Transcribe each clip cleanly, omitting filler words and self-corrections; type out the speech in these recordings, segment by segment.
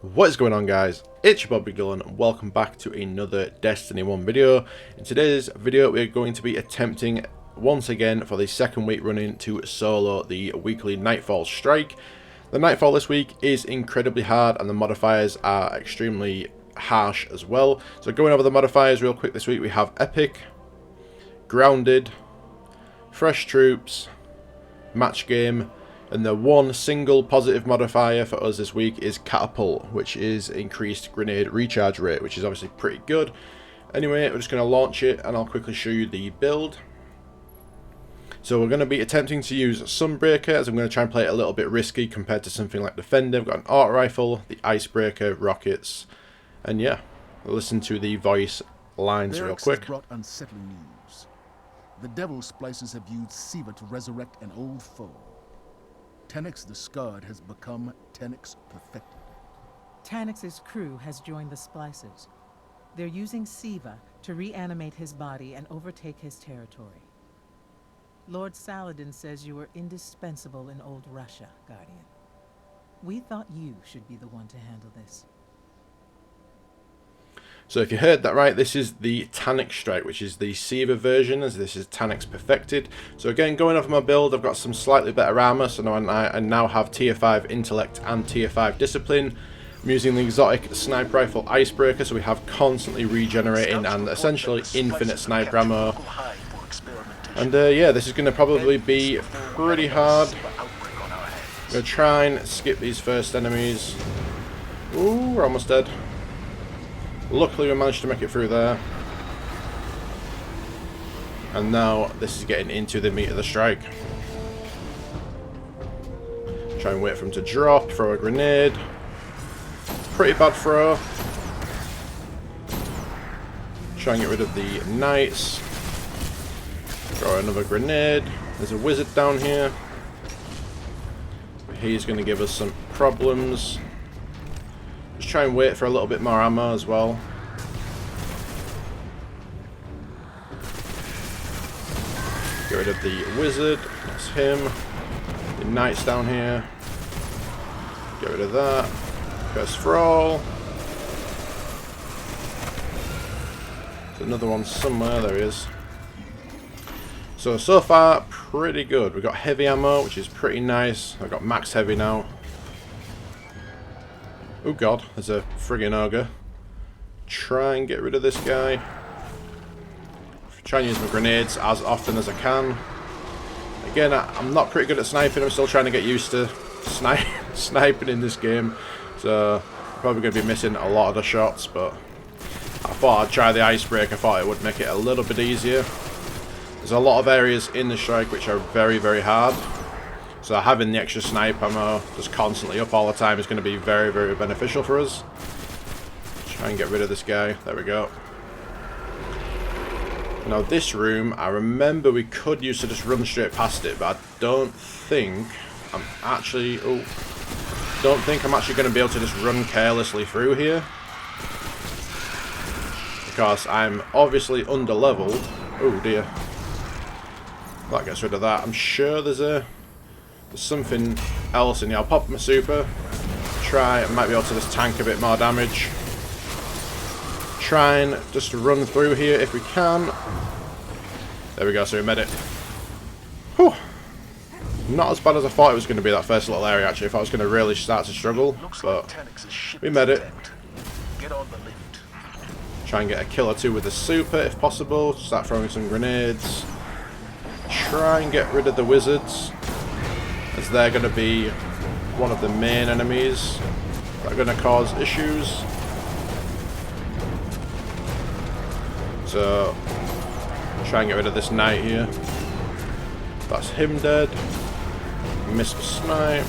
What is going on, guys? It's your boy Dyllan and welcome back to another Destiny 1 video. In today's video we're going to be attempting once again for the second week running to solo the weekly Nightfall Strike. The Nightfall this week is incredibly hard and the modifiers are extremely harsh as well. So going over the modifiers real quick this week, we have Epic, Grounded, Fresh Troops, Match Game, and the one single positive modifier for us this week is Catapult, which is increased grenade recharge rate, which is obviously pretty good. Anyway, we're just going to launch it and I'll quickly show you the build. So we're going to be attempting to use Sunbreaker, as I'm going to try and play it a little bit risky compared to something like Defender. We've got an auto rifle, the Icebreaker, rockets, and yeah, we'll listen to the voice lines real quick. Brought unsettling news. The Devil Splicers have used Siva to resurrect an old foe. Tenix the Scarred has become Tenix Perfected. Tanix's crew has joined the Splicers. They're using Siva to reanimate his body and overtake his territory. Lord Saladin says you were indispensable in old Russia, Guardian. We thought you should be the one to handle this. So if you heard that right, this is the Tanix Strike, which is the Siva version, as this is Tanix Perfected. So again, going off my build, I've got some slightly better armor, so now I now have tier 5 Intellect and tier 5 Discipline. I'm using the exotic Sniper Rifle Icebreaker, so we have constantly regenerating and essentially infinite sniper ammo. And yeah, this is going to probably be pretty hard. I'm going to try and skip these first enemies. Ooh, we're almost dead. Luckily we managed to make it through there. And now this is getting into the meat of the strike. Try and wait for him to drop, throw a grenade. Pretty bad throw. Try and get rid of the knights. Throw another grenade. There's a wizard down here. He's going to give us some problems. Just try and wait for a little bit more ammo as well. Get rid of the wizard. That's him. The knights down here. Get rid of that. Curse Thrall. There's another one somewhere. There he is. So far, pretty good. We've got heavy ammo, which is pretty nice. I've got max heavy now. Oh god, there's a friggin' ogre. Try and get rid of this guy. Try and use my grenades as often as I can. Again, I'm not pretty good at sniping. I'm still trying to get used to sniping in this game. So, I'm probably going to be missing a lot of the shots, but I thought I'd try the Icebreaker. I thought it would make it a little bit easier. There's a lot of areas in the strike which are very, very hard. So having the extra snipe ammo just constantly up all the time is going to be very, very beneficial for us. Try and get rid of this guy. There we go. Now this room, I remember we could use to just run straight past it, but I don't think I'm actually... don't think I'm actually going to be able to just run carelessly through here. Because I'm obviously under-leveled. Oh dear. That gets rid of that. I'm sure there's something else in here. I'll pop my super. I might be able to just tank a bit more damage. Try and just run through here if we can. There we go, so we made it. Whew. Not as bad as I thought it was going to be, that first little area actually. If I was going to really start to struggle. But we made it. Try and get a kill or two with the super if possible. Start throwing some grenades. Try and get rid of the wizards, as they're going to be one of the main enemies that are going to cause issues. So, try and get rid of this knight here. That's him dead. Missed the snipe.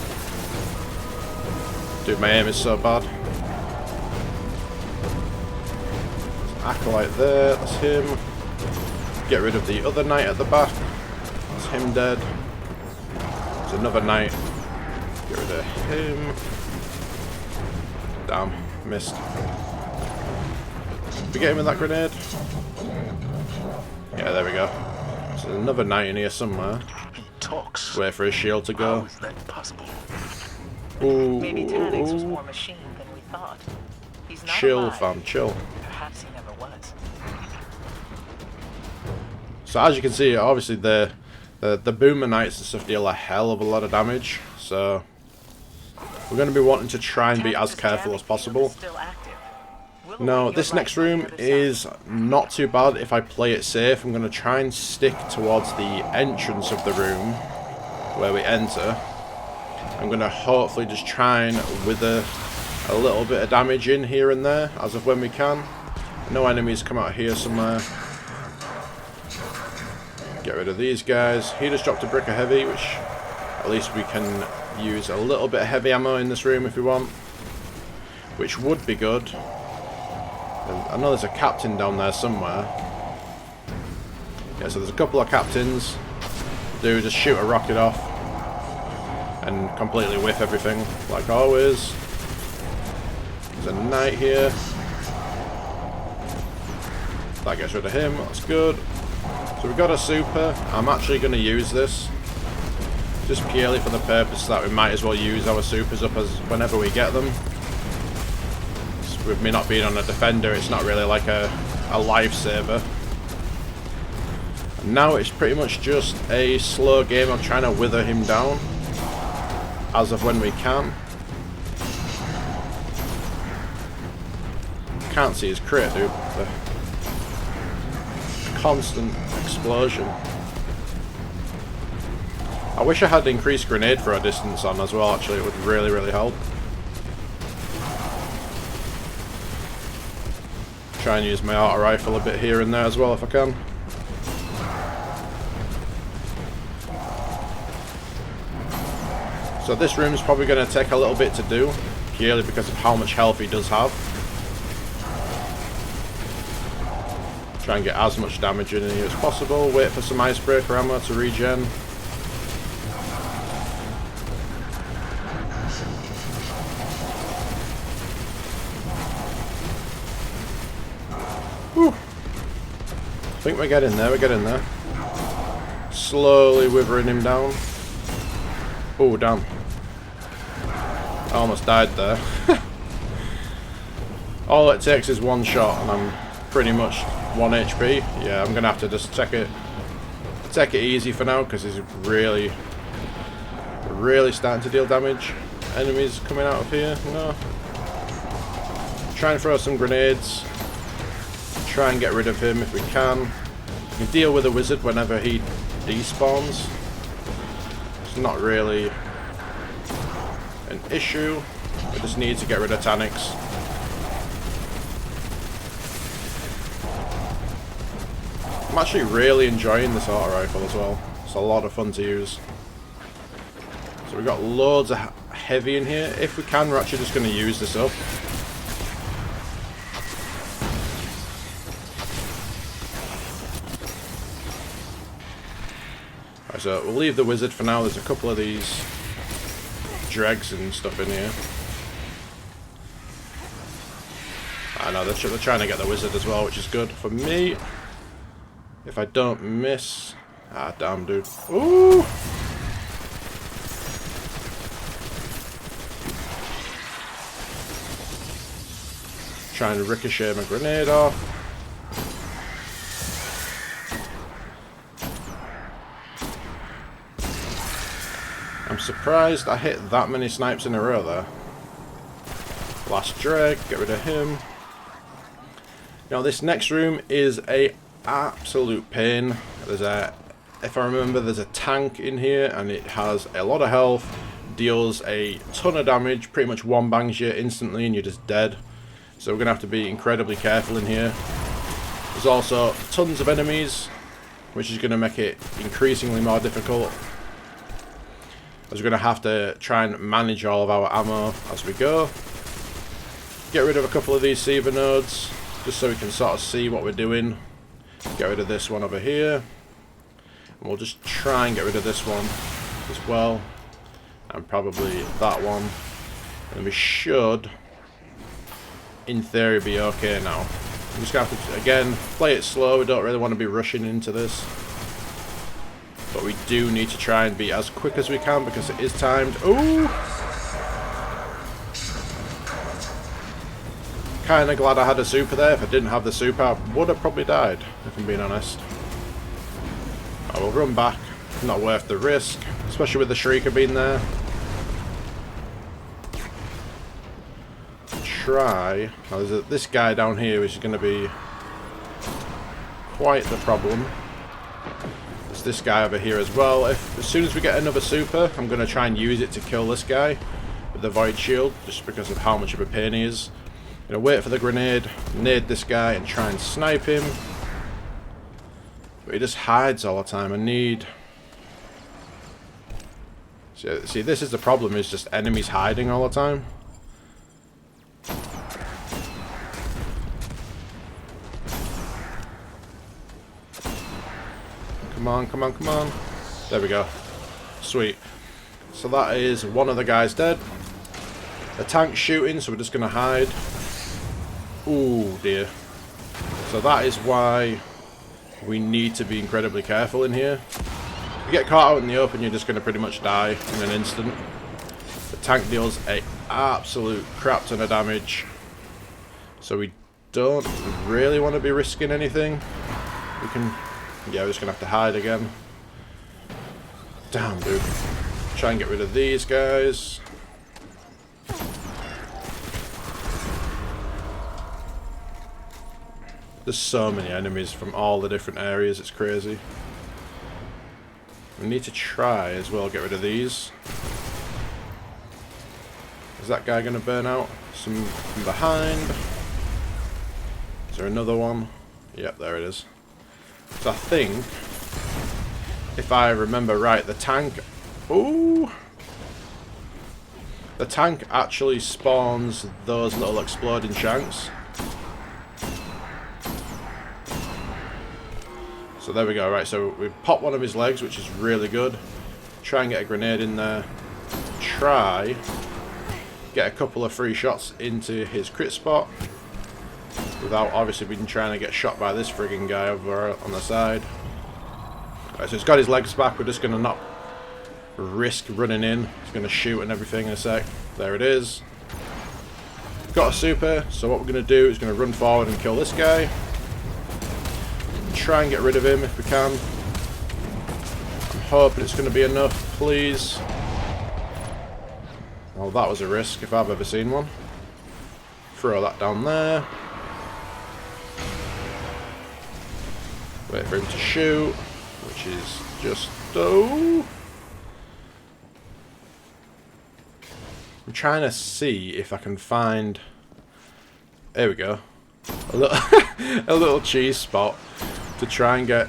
Dude, my aim is so bad. Acolyte there, that's him. Get rid of the other knight at the back. That's him dead. There's another knight. Get rid of him. Damn, missed. Did we get him with that grenade? Yeah, there we go. There's another knight in here somewhere. Just wait for his shield to go. Maybe Tanix was more machine than we thought. He's not Chill, alive. fam, chill. Perhaps he never was. So as you can see, obviously the Boomer Knights and stuff deal a hell of a lot of damage. So we're going to be wanting to try and be as careful as possible. Now, this next room is not too bad if I play it safe. I'm going to try and stick towards the entrance of the room where we enter. I'm going to hopefully just try and wither a little bit of damage in here and there as of when we can. No enemies come out here somewhere. Get rid of these guys. He just dropped a brick of heavy, which at least we can use a little bit of heavy ammo in this room if we want, which would be good. I know there's a captain down there somewhere. Yeah, so there's a couple of captains. Do just shoot a rocket off and completely whiff everything, like always. There's a knight here. That gets rid of him, that's good. So we've got a super. I'm actually going to use this just purely for the purpose that we might as well use our supers up as whenever we get them. With me not being on a defender, it's not really like a lifesaver. And now it's pretty much just a slow game of trying to wither him down as of when we can. Can't see his crit, dude. The constant explosion. I wish I had increased grenade throw distance on as well, actually. It would really, really help. Try and use my auto rifle a bit here and there as well if I can. So this room is probably going to take a little bit to do, purely because of how much health he does have. Try and get as much damage in here as possible. Wait for some icebreaker ammo to regen. Whew. I think we're getting there, Slowly withering him down. Oh, damn. I almost died there. All it takes is one shot and I'm pretty much 1 HP. Yeah, I'm going to have to just take it easy for now because he's really starting to deal damage. Enemies coming out of here. No. Try and throw some grenades. Try and get rid of him if we can. We can deal with a wizard whenever he despawns. It's not really an issue. We just need to get rid of Tanix. I'm actually really enjoying this auto rifle as well. It's a lot of fun to use. So we've got loads of heavy in here. If we can, we're actually just going to use this up. Right, so we'll leave the wizard for now. There's a couple of these dregs and stuff in here. I know, they're trying to get the wizard as well, which is good for me. If I don't miss... Ah, damn, dude. Ooh! Trying to ricochet my grenade off. I'm surprised I hit that many snipes in a row there. Last drag, get rid of him. Now this next room is a absolute pain. There's a, if I remember, there's a tank in here and it has a lot of health, deals a ton of damage, pretty much one bangs you instantly and you're just dead. So we're gonna have to be incredibly careful in here. There's also tons of enemies, which is gonna make it increasingly more difficult, as we're gonna have to try and manage all of our ammo as we go. Get rid of a couple of these Seaver nodes, just so we can sort of see what we're doing. Get rid of this one over here. And we'll just try and get rid of this one as well. And probably that one. And we should, in theory, be okay now. I'm just going to have to, again, play it slow. We don't really want to be rushing into this. But we do need to try and be as quick as we can because it is timed. Ooh! Kinda glad I had a super there. If I didn't have the super, I would have probably died, if I'm being honest. I will run back. Not worth the risk, especially with the Shrieker being there. Try. Oh, there's this guy down here which is going to be quite the problem. There's this guy over here as well. As soon as we get another super, I'm going to try and use it to kill this guy with the Void Shield, just because of how much of a pain he is. I'm going to wait for the grenade, nade this guy, and try and snipe him. But he just hides all the time. I need... See, this is the problem, is just enemies hiding all the time. Come on, come on, come on. There we go. Sweet. So that is one of the guys dead. The tank's shooting, so we're just going to hide. Ooh, dear. So that is why we need to be incredibly careful in here. If you get caught out in the open, you're just going to pretty much die in an instant. The tank deals an absolute crap ton of damage. So we don't really want to be risking anything. We can... Yeah, we're just going to have to hide again. Damn, dude. Try and get rid of these guys. There's so many enemies from all the different areas, it's crazy. We need to try as well get rid of these. Is that guy going to burn out? Some from behind. Is there another one? Yep, there it is. So I think, if I remember right, the tank... Ooh! The tank actually spawns those little exploding shanks. So there we go, right, so we pop one of his legs, which is really good. Try and get a grenade in there. Try get a couple of free shots into his crit spot. Without obviously being trying to get shot by this frigging guy over on the side. Right, so he's got his legs back, we're just going to not risk running in. He's going to shoot and everything in a sec. There it is. Got a super, so what we're going to do is going to run forward and kill this guy. Try and get rid of him if we can. I'm hoping it's going to be enough, please. Well, that was a risk if I've ever seen one. Throw that down there. Wait for him to shoot, which is just... Oh! I'm trying to see if I can find... There we go. A little, a little cheese spot to try and get...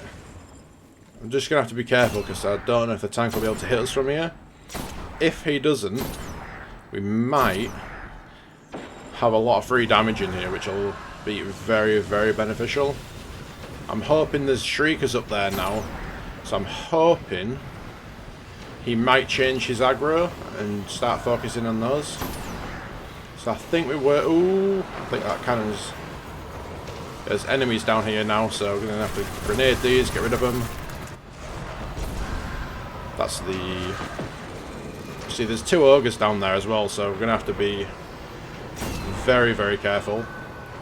I'm just going to have to be careful because I don't know if the tank will be able to hit us from here. If he doesn't, we might have a lot of free damage in here, which will be very, very beneficial. I'm hoping there's Shriekers up there now, so I'm hoping he might change his aggro and start focusing on those. So I think we were... Ooh, I think that cannon's... There's enemies down here now, so we're going to have to grenade these, get rid of them. That's the... See, there's two ogres down there as well, so we're going to have to be very, very careful.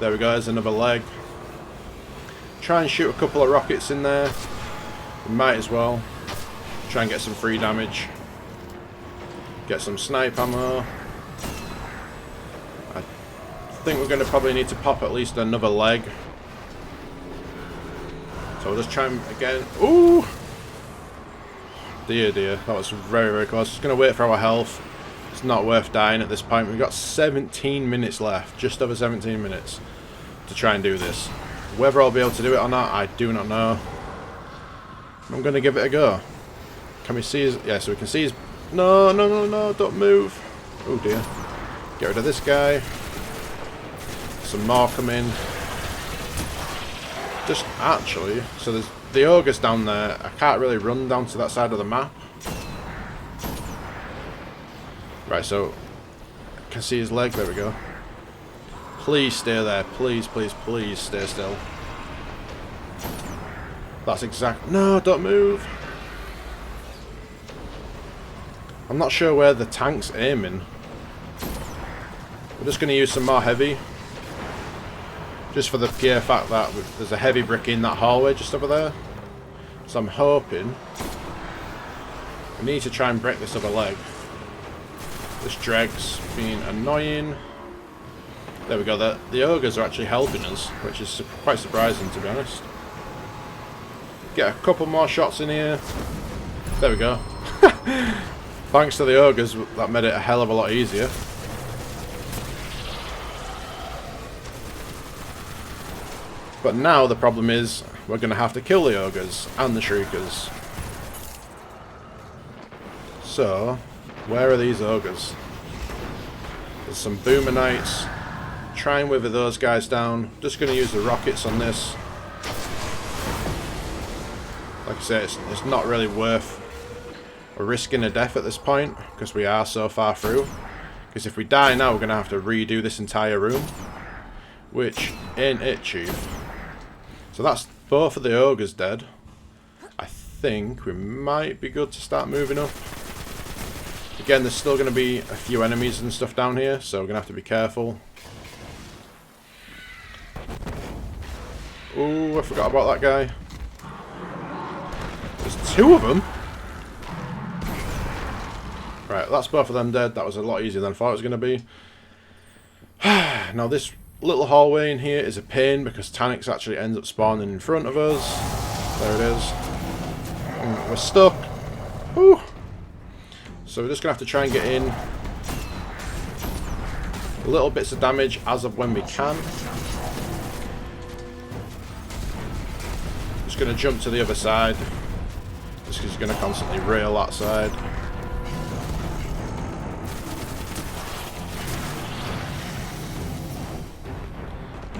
There we go, there's another leg. Try and shoot a couple of rockets in there. We might as well. Try and get some free damage. Get some snipe ammo. I think we're going to probably need to pop at least another leg. So we'll just try and again. Ooh! Dear, dear. That was very, very close. Just going to wait for our health. It's not worth dying at this point. We've got 17 minutes left. Just over 17 minutes to try and do this. Whether I'll be able to do it or not, I do not know. I'm going to give it a go. Can we see his... Yeah, so we can see his... No, no, no, no, don't move. Oh dear. Get rid of this guy. Some more come in. Just actually... So there's the ogres down there. I can't really run down to that side of the map. Right, so... I can see his leg. There we go. Please stay there. Please, please, please stay still. That's exact... No, don't move. I'm not sure where the tank's aiming. We're just going to use some more heavy. Just for the pure fact that there's a heavy brick in that hallway just over there. So I'm hoping we need to try and break this other leg. This dreg's being annoying. There we go. The ogres are actually helping us, which is quite surprising, to be honest. Get a couple more shots in here. There we go. Thanks to the ogres, that made it a hell of a lot easier. But now the problem is we're going to have to kill the ogres and the shriekers. So, where are these ogres? There's some boomer knights. Try and wither those guys down. Just going to use the rockets on this. Like I say, it's not really worth risking a death at this point, because we are so far through. Because if we die now, we're going to have to redo this entire room. Which ain't it, chief. So that's both of the ogres dead. I think we might be good to start moving up. Again, there's still going to be a few enemies and stuff down here, so we're going to have to be careful. Ooh, I forgot about that guy. There's two of them? Right, that's both of them dead. That was a lot easier than I thought it was going to be. Now this little hallway in here is a pain because Taniks actually ends up spawning in front of us. There it is. And we're stuck. Whew. So we're just going to have to try and get in. Little bits of damage as of when we can. Just going to jump to the other side. Just because he's going to constantly rail that side.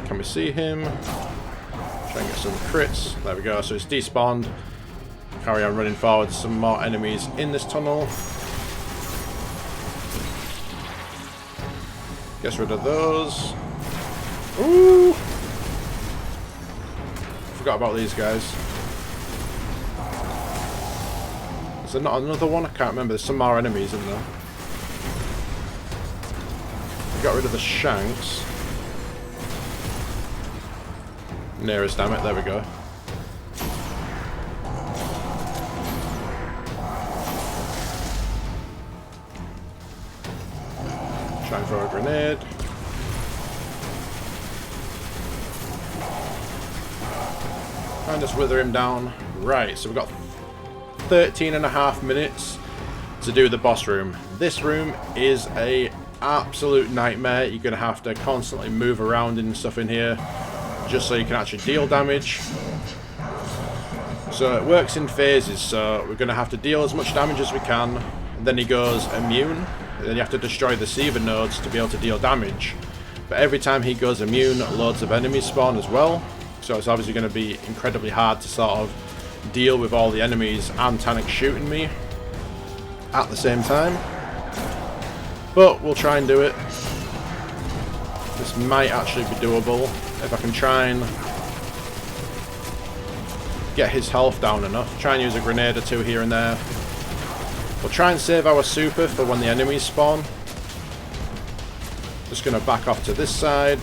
Can we see him? Try and get some crits. There we go. So it's despawned. Carry on running forward. Some more enemies in this tunnel. Gets rid of those. Ooh! Forgot about these guys. Is there not another one? I can't remember. There's some more enemies in there. We got rid of the shanks. Nearest, damn it. There we go. Try and throw a grenade. And just wither him down. Right, so we've got 13.5 minutes to do the boss room. This room is a absolute nightmare. You're going to have to constantly move around and stuff in here just so you can actually deal damage. So it works in phases, so we're going to have to deal as much damage as we can, and then he goes immune, and then you have to destroy the Seaver nodes to be able to deal damage. But every time he goes immune, loads of enemies spawn as well, so it's obviously going to be incredibly hard to sort of deal with all the enemies and Taniks shooting me at the same time. But we'll try and do it. This might actually be doable if I can try and get his health down enough. Try and use a grenade or two here and there. We'll try and save our super for when the enemies spawn. Just going to back off to this side,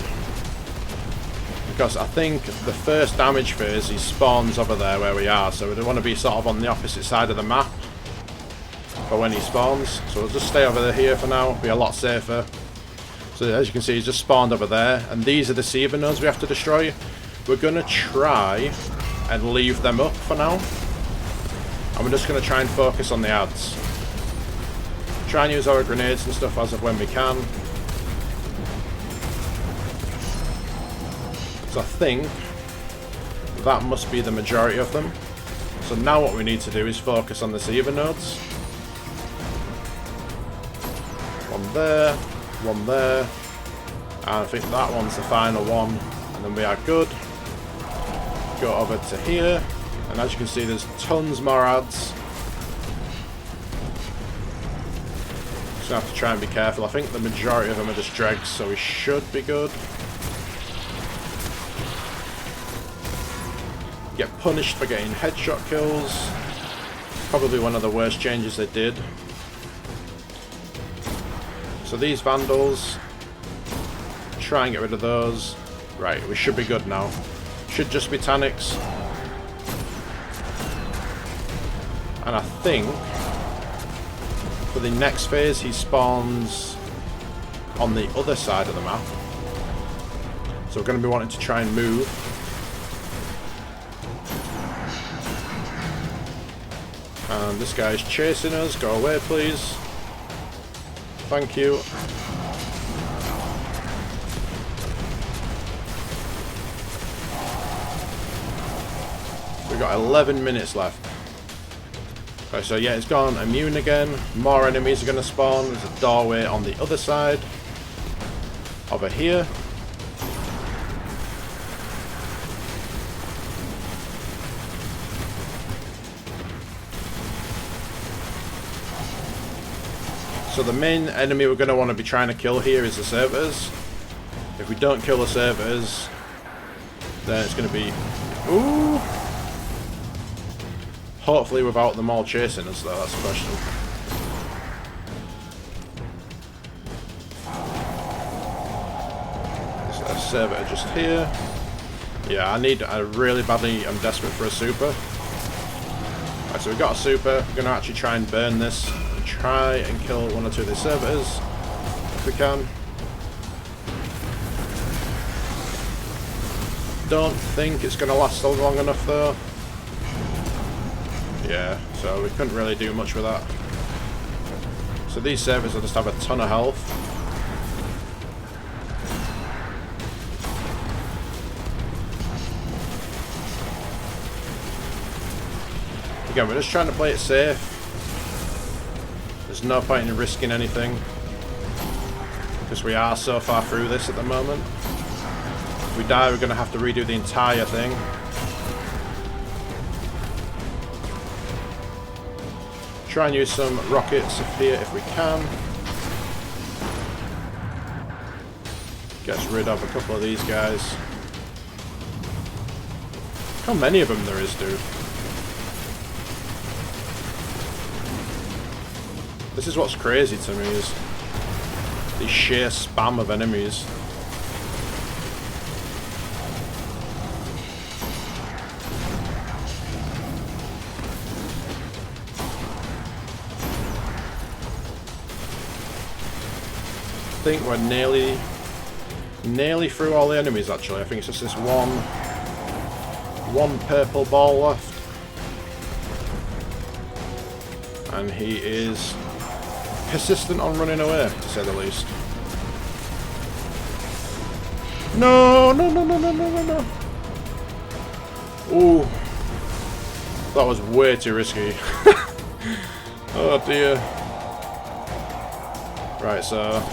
because I think the first damage phase he spawns over there where we are, so we want to be sort of on the opposite side of the map for when he spawns. So we'll just stay over here for now, be a lot safer. So as you can see, he's just spawned over there, and these are the Seaver nodes we have to destroy. We're going to try and leave them up for now, and we're just going to try and focus on the ads. Try and use our grenades and stuff as of when we can. So I think that must be the majority of them. So now what we need to do is focus on the Seaver nodes. One there, one there, and I think that one's the final one, and then we are good. Go over to here, and as you can see, there's tons more ads. Just gonna have to try and be careful. I think the majority of them are just dregs, so we should be good. Get punished for getting headshot kills. Probably one of the worst changes they did. So these vandals, try and get rid of those. Right, we should be good now. Should just be Taniks. And I think for the next phase he spawns on the other side of the map. So we're going to be wanting to try and move. And this guy's chasing us. Go away, please. Thank you. We've got 11 minutes left. Okay, so yeah, it's gone immune again. More enemies are going to spawn. There's a doorway on the other side. Over here. So the main enemy we're going to want to be trying to kill here is the servitors. If we don't kill the servitors, then it's going to be... Ooh! Hopefully without them all chasing us though, that's the question. Is there a servitor just here? Yeah, I really badly, I'm desperate for a super. Right, so we've got a super. We're going to actually try and burn this. Try and kill one or two of the servitors if we can. Don't think it's going to last long enough though. Yeah, so we couldn't really do much with that. So these servers will just have a ton of health. Again, we're just trying to play it safe. There's no point in risking anything, because we are so far through this at the moment. If we die, we're going to have to redo the entire thing. Try and use some rockets here if we can. Gets rid of a couple of these guys. How many of them there is, dude? This is what's crazy to me, is the sheer spam of enemies. I think we're nearly through all the enemies actually. I think it's just this one purple ball left. And he is persistent on running away, to say the least. No, no, no, no, no, no, no, no. Ooh. That was way too risky. Oh dear. Right, so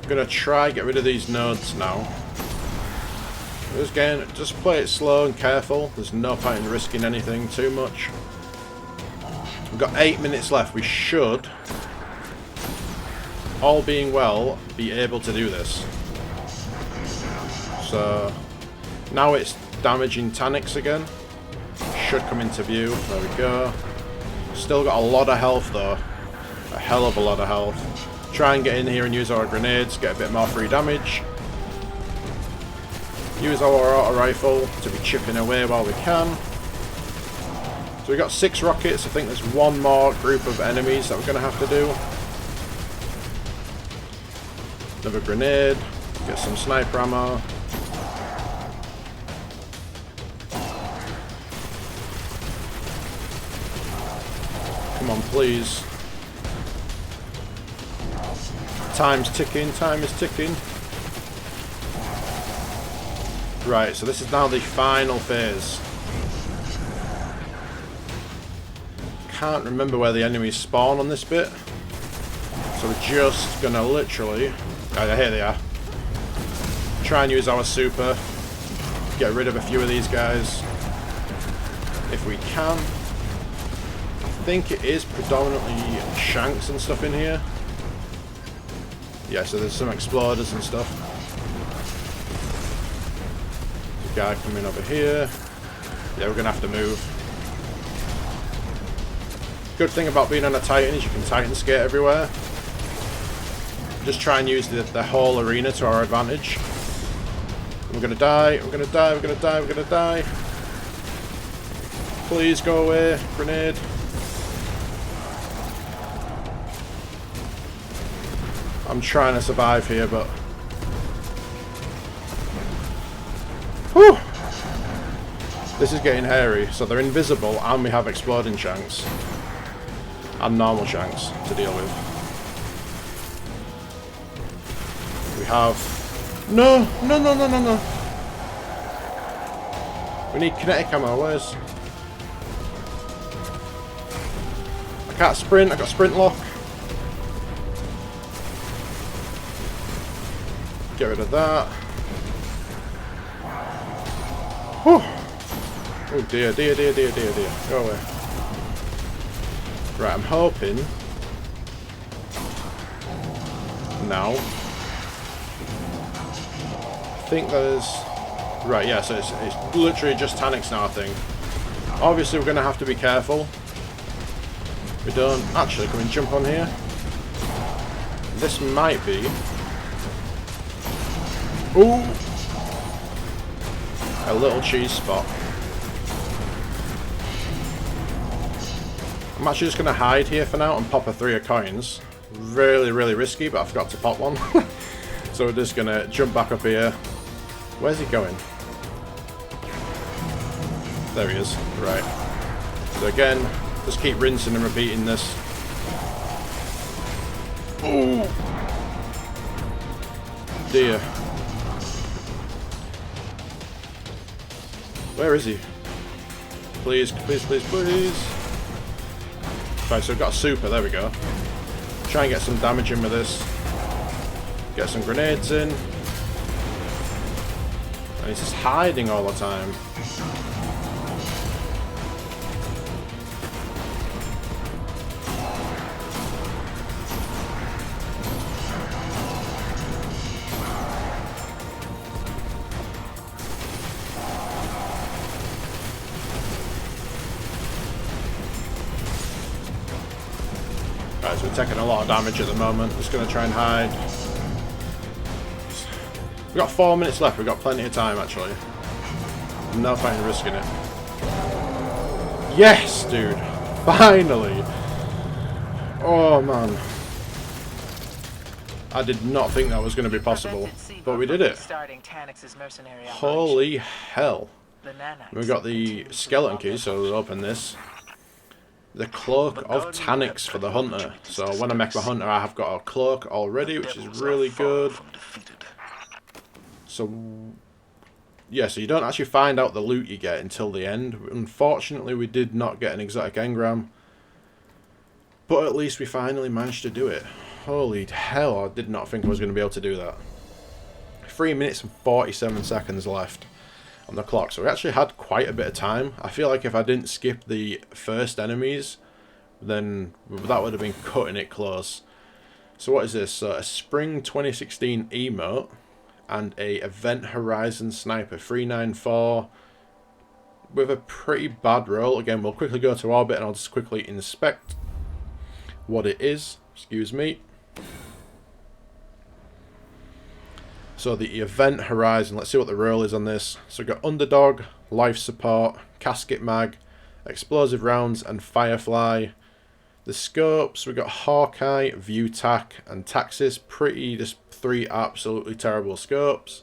I'm gonna try get rid of these nodes now. Just play it slow and careful. There's no point in risking anything too much. We've got 8 minutes left. We should, all being well, be able to do this. So now it's damaging Taniks again. Should come into view. There we go. Still got a lot of health though. A hell of a lot of health. Try and get in here and use our grenades, get a bit more free damage. Use our auto rifle to be chipping away while we can. So we got 6 rockets. I think there's one more group of enemies that we're going to have to do. Another grenade. Get some sniper ammo. Come on, please. Time's ticking, time is ticking. Right, so this is now the final phase. Can't remember where the enemies spawn on this bit. So we're just gonna literally... Oh, here they are. Try and use our super. Get rid of a few of these guys. If we can. I think it is predominantly shanks and stuff in here. Yeah, so there's some exploders and stuff. There's a guy coming over here. Yeah, we're gonna have to move. Good thing about being on a Titan is you can Titan skate everywhere. Just try and use the whole arena to our advantage. We're gonna die. We're gonna die. We're gonna die. We're gonna die. Please go away. Grenade. I'm trying to survive here, but... Whew! This is getting hairy. So they're invisible, and we have exploding shanks. And normal shanks to deal with. We have... No! No, no, no, no, no! We need kinetic ammo. Where's... I can't sprint. I got sprint lock. Get rid of that. Whew. Oh dear, dear, dear, dear, dear, dear. Go away. Right, I'm hoping... Now. I think there's... Right, yeah, so it's literally just Taniks now, I think. Obviously, we're going to have to be careful. We don't... Actually, can we jump on here? This might be... Ooh! A little cheese spot. I'm actually just going to hide here for now and pop a 3 of coins. Really, really risky, but I forgot to pop one. So we're just going to jump back up here. Where's he going? There he is. Right. So again, just keep rinsing and repeating this. Ooh! Dear. Where is he? Please, please, please, please. Right, so we've got a super, there we go. Try and get some damage in with this. Get some grenades in. And he's just hiding all the time. Right, so we're taking a lot of damage at the moment. Just going to try and hide. We've got 4 minutes left. We've got plenty of time, actually. No point in risking it. Yes, dude! Finally! Oh, man. I did not think that was going to be possible. But we did it. Holy hell. We've got the skeleton key, so we'll open this. The cloak of Taniks for the hunter. So when I make my hunter, I have got a cloak already, which is really good. So yeah, so you don't actually find out the loot you get until the end. Unfortunately, we did not get an exotic engram, but at least we finally managed to do it. Holy hell, I did not think I was going to be able to do that. 3 minutes and 47 seconds left on the clock, so we actually had quite a bit of time. I feel like if I didn't skip the first enemies, then that would have been cutting it close. So what is this? A Spring 2016 emote and a Event Horizon Sniper 394 with a pretty bad roll. Again, we'll quickly go to orbit and I'll just quickly inspect what it is. Excuse me. So the Event Horizon, let's see what the roll is on this. So we've got Underdog, Life Support, Casket Mag, Explosive Rounds and Firefly. The scopes, we've got Hawkeye, View Tac and Taxis. Pretty, just 3 absolutely terrible scopes.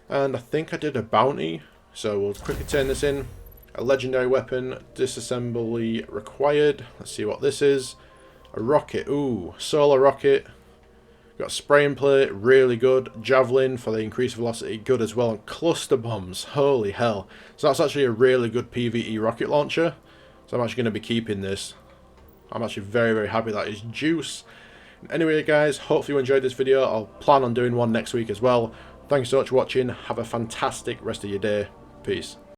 And I think I did a bounty, so we'll quickly turn this in. A legendary weapon, disassembly required. Let's see what this is. A rocket, ooh, solar rocket. Got spray and plate, really good. Javelin for the increased velocity, good as well. And cluster bombs, holy hell. So that's actually a really good PvE rocket launcher. So I'm actually going to be keeping this. I'm actually very, very happy that is juice. Anyway, guys, hopefully you enjoyed this video. I'll plan on doing one next week as well. Thanks so much for watching. Have a fantastic rest of your day. Peace.